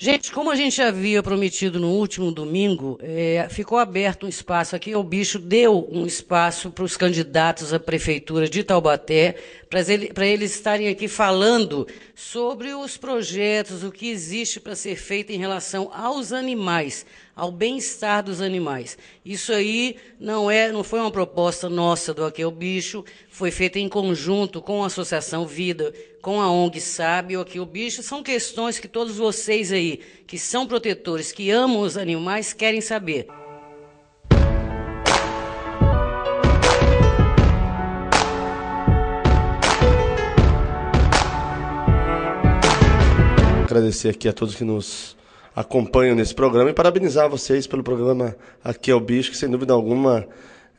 Gente, como a gente havia prometido no último domingo, ficou aberto um espaço aqui. O Bicho deu um espaço para os candidatos à prefeitura de Taubaté, para eles estarem aqui falando sobre os projetos, o que existe para ser feito em relação aos animais, ao bem-estar dos animais. Isso aí não foi uma proposta nossa do Aqui é o Bicho, foi feita em conjunto com a Associação Vida, com a ONG Sabe, o Aqui é o Bicho. São questões que todos vocês aí, que são protetores, que amam os animais, querem saber. Agradecer aqui a todos que nos acompanham nesse programa e parabenizar vocês pelo programa Aqui é o Bicho, que sem dúvida alguma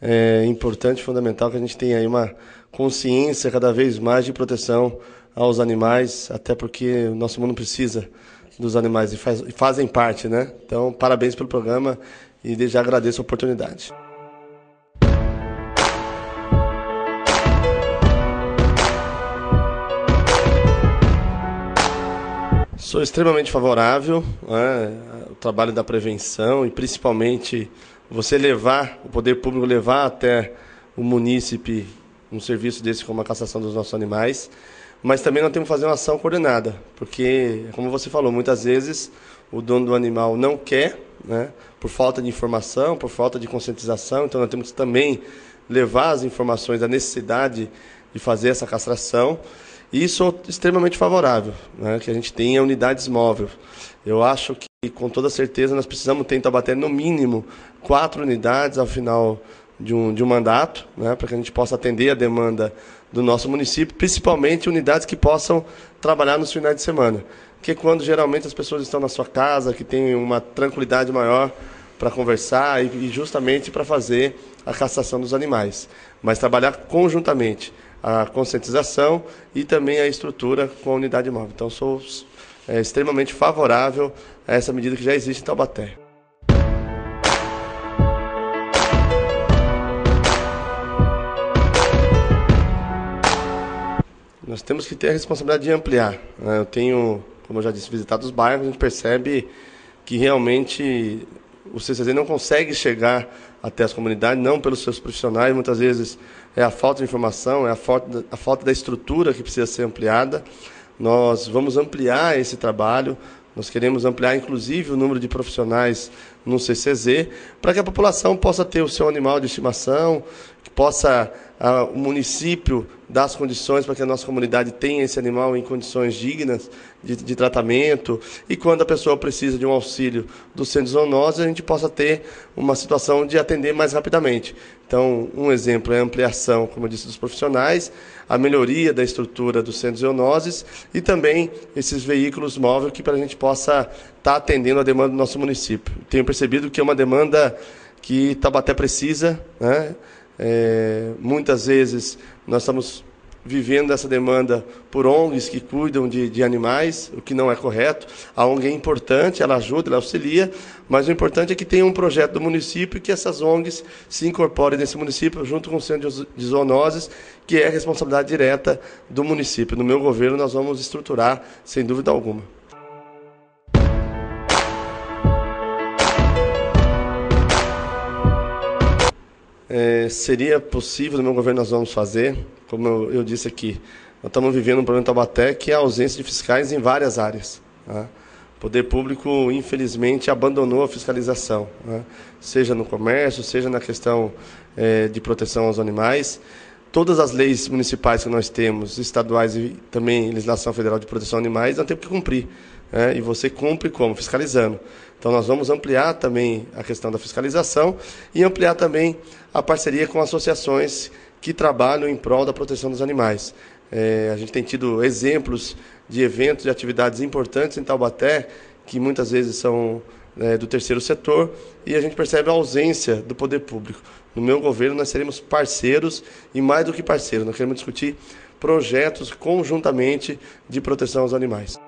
é importante e fundamental que a gente tenha aí uma consciência cada vez mais de proteção aos animais, até porque o nosso mundo precisa dos animais e fazem parte, né? Então, parabéns pelo programa e desde já agradeço a oportunidade. Sou extremamente favorável ao trabalho da prevenção e principalmente você levar, o poder público levar até o munícipe um serviço desse como a castração dos nossos animais, mas também nós temos que fazer uma ação coordenada, porque, como você falou, muitas vezes o dono do animal não quer, né, por falta de informação, por falta de conscientização, então nós temos que também levar as informações da necessidade de fazer essa castração. E sou extremamente favorável, né, que a gente tenha unidades móveis. Eu acho que, com toda certeza, nós precisamos ter em Taubaté, no mínimo, 4 unidades ao final de um mandato, né, para que a gente possa atender a demanda do nosso município, principalmente unidades que possam trabalhar nos finais de semana. Que é quando, geralmente, as pessoas estão na sua casa, que têm uma tranquilidade maior para conversar e justamente para fazer a castração dos animais. Mas trabalhar conjuntamente a conscientização e também a estrutura com a unidade móvel. Então, sou extremamente favorável a essa medida que já existe em Taubaté. Nós temos que ter a responsabilidade de ampliar, né? Eu tenho, como eu já disse, visitado os bairros, a gente percebe que realmente o CCZ não consegue chegar até as comunidades, não pelos seus profissionais, muitas vezes é a falta de informação, é a falta da estrutura que precisa ser ampliada. Nós vamos ampliar esse trabalho, nós queremos ampliar inclusive o número de profissionais no CCZ, para que a população possa ter o seu animal de estimação, que possa o município dar as condições para que a nossa comunidade tenha esse animal em condições dignas de tratamento, e quando a pessoa precisa de um auxílio do centro de zoonose, a gente possa ter uma situação de atender mais rapidamente. Então, um exemplo é a ampliação, como eu disse, dos profissionais, a melhoria da estrutura dos centros de zoonoses e também esses veículos móveis que para a gente possa estar atendendo a demanda do nosso município. Tenho percebido que é uma demanda que Taubaté precisa, né? Muitas vezes nós estamos vivendo essa demanda por ONGs que cuidam de animais, o que não é correto. A ONG é importante, ela ajuda, ela auxilia, mas o importante é que tenha um projeto do município e que essas ONGs se incorporem nesse município junto com o Centro de Zoonoses, que é a responsabilidade direta do município. No meu governo nós vamos estruturar, sem dúvida alguma. Seria possível, no meu governo nós vamos fazer, como eu disse aqui, nós estamos vivendo um problema em Taubaté, que é a ausência de fiscais em várias áreas, tá? O poder público, infelizmente, abandonou a fiscalização, né? Seja no comércio, seja na questão de proteção aos animais. Todas as leis municipais que nós temos, estaduais e também legislação federal de proteção a animais, nós temos que cumprir, né? E você cumpre como? Fiscalizando. Então, nós vamos ampliar também a questão da fiscalização e ampliar também a parceria com associações que trabalham em prol da proteção dos animais. A gente tem tido exemplos de eventos e atividades importantes em Taubaté, que muitas vezes são do terceiro setor, e a gente percebe a ausência do poder público. No meu governo, nós seremos parceiros, e mais do que parceiros, nós queremos discutir projetos conjuntamente de proteção aos animais.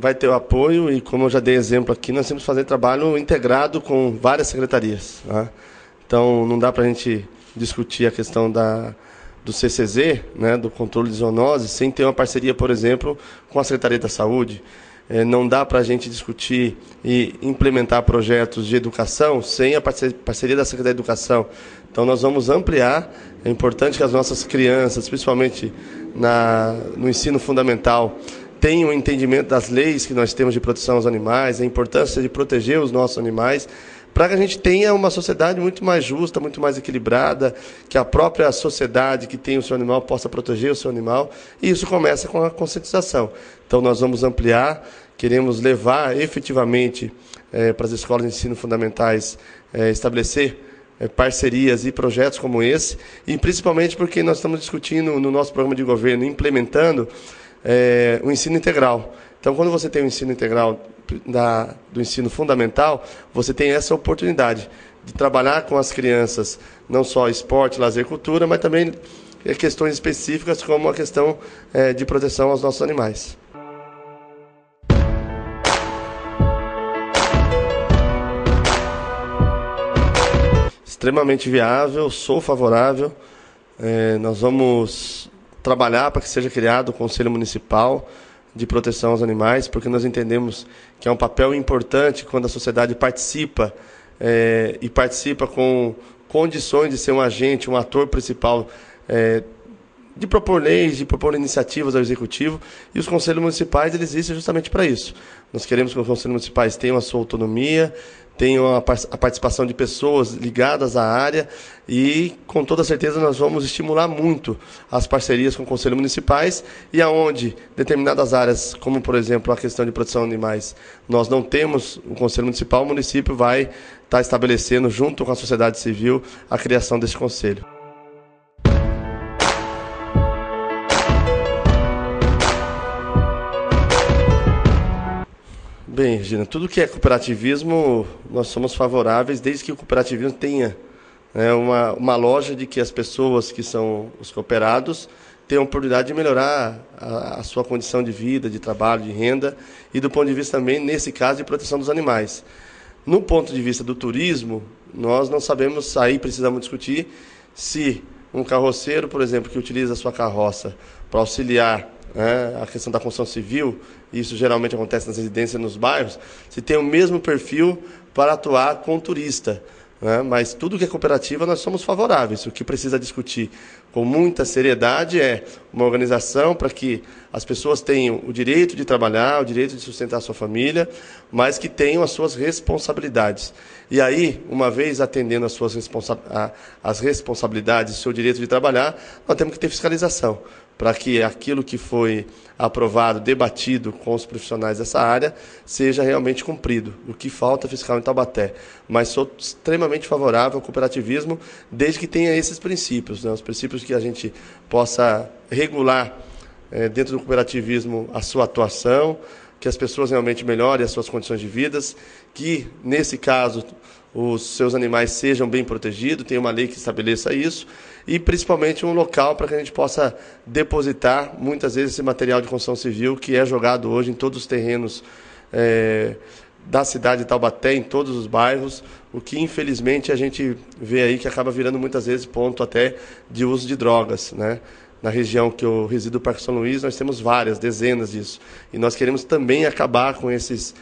Vai ter o apoio e, como eu já dei exemplo aqui, nós temos que fazer trabalho integrado com várias secretarias, tá? Então, não dá para a gente discutir a questão do CCZ, né, do controle de zoonose, sem ter uma parceria, por exemplo, com a Secretaria da Saúde. Não dá para a gente discutir e implementar projetos de educação sem a parceria da Secretaria da Educação. Então, nós vamos ampliar. É importante que as nossas crianças, principalmente no ensino fundamental, tenham um entendimento das leis que nós temos de proteção aos animais, a importância de proteger os nossos animais, para que a gente tenha uma sociedade muito mais justa, muito mais equilibrada, que a própria sociedade que tem o seu animal possa proteger o seu animal, e isso começa com a conscientização. Então, nós vamos ampliar, queremos levar efetivamente para as escolas de ensino fundamentais, estabelecer parcerias e projetos como esse, e principalmente porque nós estamos discutindo no nosso programa de governo, implementando o ensino integral. Então, quando você tem o ensino integral do ensino fundamental, você tem essa oportunidade de trabalhar com as crianças, não só esporte, lazer, cultura, mas também questões específicas como a questão de proteção aos nossos animais. Extremamente viável, sou favorável. Nós vamos trabalhar para que seja criado o Conselho Municipal de Proteção aos Animais, porque nós entendemos que é um papel importante quando a sociedade participa, e participa com condições de ser um agente, um ator principal, de propor leis, de propor iniciativas ao Executivo, e os Conselhos Municipais eles existem justamente para isso. Nós queremos que os Conselhos Municipais tenham a sua autonomia, tenham a participação de pessoas ligadas à área, e com toda certeza nós vamos estimular muito as parcerias com conselhos municipais, e aonde determinadas áreas, como por exemplo a questão de proteção de animais, nós não temos o conselho municipal, o município vai estar estabelecendo junto com a sociedade civil a criação desse conselho. Bem, Regina, tudo que é cooperativismo, nós somos favoráveis, desde que o cooperativismo tenha uma loja de que as pessoas que são os cooperados tenham a oportunidade de melhorar a sua condição de vida, de trabalho, de renda, e do ponto de vista também, nesse caso, de proteção dos animais. No ponto de vista do turismo, nós não sabemos, aí precisamos discutir, se um carroceiro, por exemplo, que utiliza a sua carroça para auxiliar a questão da construção civil, isso geralmente acontece nas residências, nos bairros, se tem o mesmo perfil para atuar com o turista. Mas tudo que é cooperativa nós somos favoráveis. O que precisa discutir com muita seriedade é uma organização para que as pessoas tenham o direito de trabalhar, o direito de sustentar a sua família, mas que tenham as suas responsabilidades. E aí, uma vez atendendo as suas as responsabilidades, o seu direito de trabalhar, nós temos que ter fiscalização, para que aquilo que foi aprovado, debatido com os profissionais dessa área, seja realmente cumprido. O que falta é fiscal em Taubaté. Mas sou extremamente favorável ao cooperativismo, desde que tenha esses princípios, os princípios que a gente possa regular dentro do cooperativismo a sua atuação, que as pessoas realmente melhorem as suas condições de vida, que, nesse caso, os seus animais sejam bem protegidos, tem uma lei que estabeleça isso, e principalmente um local para que a gente possa depositar, muitas vezes, esse material de construção civil que é jogado hoje em todos os terrenos da cidade de Taubaté, em todos os bairros, o que infelizmente a gente vê aí que acaba virando muitas vezes ponto até de uso de drogas, né? Na região que eu resido, o Parque São Luís, nós temos várias, dezenas disso. E nós queremos também acabar com essas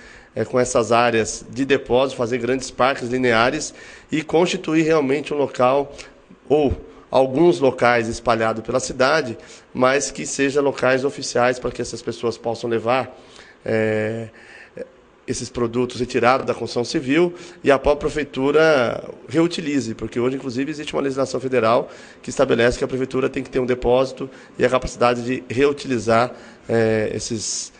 áreas de depósito, fazer grandes parques lineares e constituir realmente um local, ou alguns locais espalhados pela cidade, mas que sejam locais oficiais para que essas pessoas possam levar esses produtos retirados da construção civil e a própria prefeitura reutilize, porque hoje, inclusive, existe uma legislação federal que estabelece que a prefeitura tem que ter um depósito e a capacidade de reutilizar esses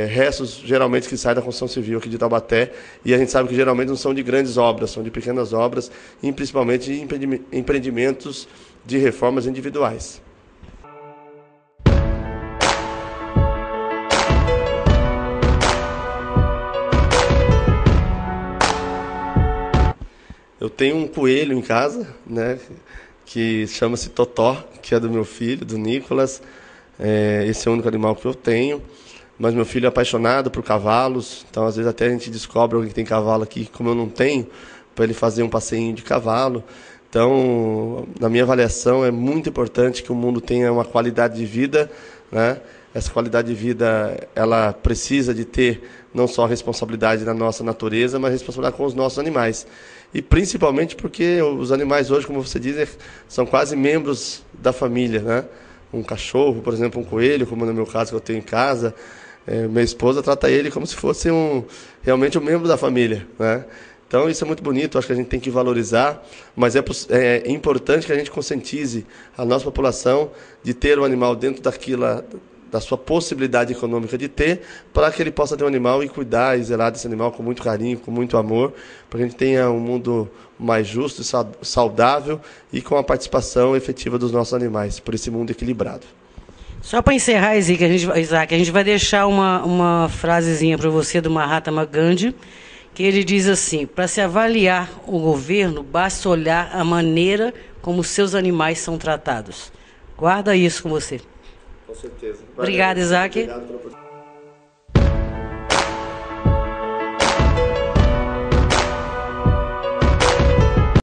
restos, geralmente, que saem da construção civil aqui de Taubaté, e a gente sabe que geralmente não são de grandes obras, são de pequenas obras, e principalmente de empreendimentos de reformas individuais. Eu tenho um coelho em casa, né, que chama-se Totó, que é do meu filho, do Nicolas. Esse é o único animal que eu tenho. Mas meu filho é apaixonado por cavalos, então às vezes até a gente descobre alguém que tem cavalo aqui, como eu não tenho, para ele fazer um passeinho de cavalo. Então, na minha avaliação, é muito importante que o mundo tenha uma qualidade de vida, né? Essa qualidade de vida, ela precisa de ter não só a responsabilidade da nossa natureza, mas a responsabilidade com os nossos animais. E principalmente porque os animais hoje, como você diz, são quase membros da família, né? Um cachorro, por exemplo, um coelho, como no meu caso que eu tenho em casa, minha esposa trata ele como se fosse realmente um membro da família, né? Então isso é muito bonito, acho que a gente tem que valorizar, mas é importante que a gente conscientize a nossa população de ter o animal dentro da sua possibilidade econômica de ter, para que ele possa ter um animal e cuidar e zelar desse animal com muito carinho, com muito amor, para que a gente tenha um mundo mais justo, saudável e com a participação efetiva dos nossos animais, por esse mundo equilibrado. Só para encerrar, Isaac, a gente vai deixar uma frasezinha para você do Mahatma Gandhi, que ele diz assim: para se avaliar o governo, basta olhar a maneira como seus animais são tratados. Guarda isso com você. Com certeza. Obrigada, Isaac. Obrigado pela oportunidade.